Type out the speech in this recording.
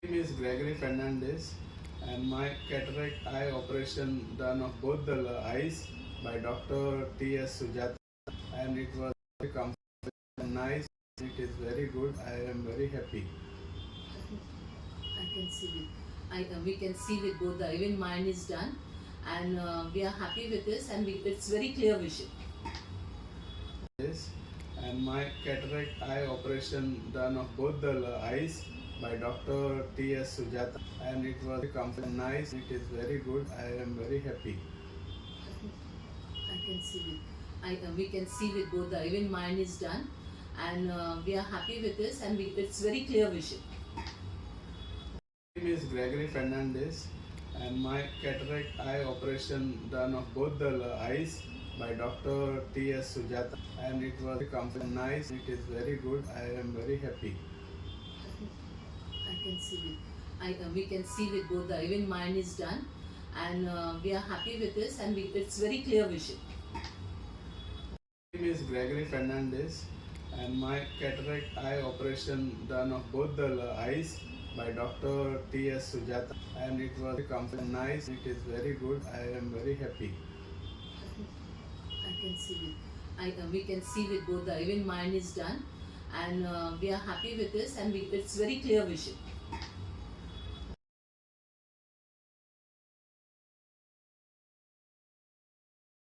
My name is Gregary Fernandes and my cataract eye operation done of both the eyes by Dr. T.S. Sujatha, and it was very comfortable and nice. It is very good. I am very happy. I can see with we can see with both the even mine is done, and we are happy with this, and it's very clear vision. Yes, and my cataract eye operation done of both the eyes by Dr. T.S. Sujatha, and it was very comfortable and nice. It is very good. I am very happy. I can see with we can see with both the even mine is done, and we are happy with this, and it's very clear vision. My name is Gregary Fernandes and my cataract eye operation done of both the eyes by Dr. T.S. Sujatha, and it was very comfortable and nice. It is very good. I am very happy. I can see with we can see with both the even mine is done, and we are happy with this, and it's very clear vision. My name is Gregary Fernandes and my cataract eye operation done of both the eyes by Dr. T.S. Sujatha, and it was very comfortable and nice. It is very good. I am very happy. I can see with we can see with both the even mine is done, and we are happy with this, and it's very clear vision.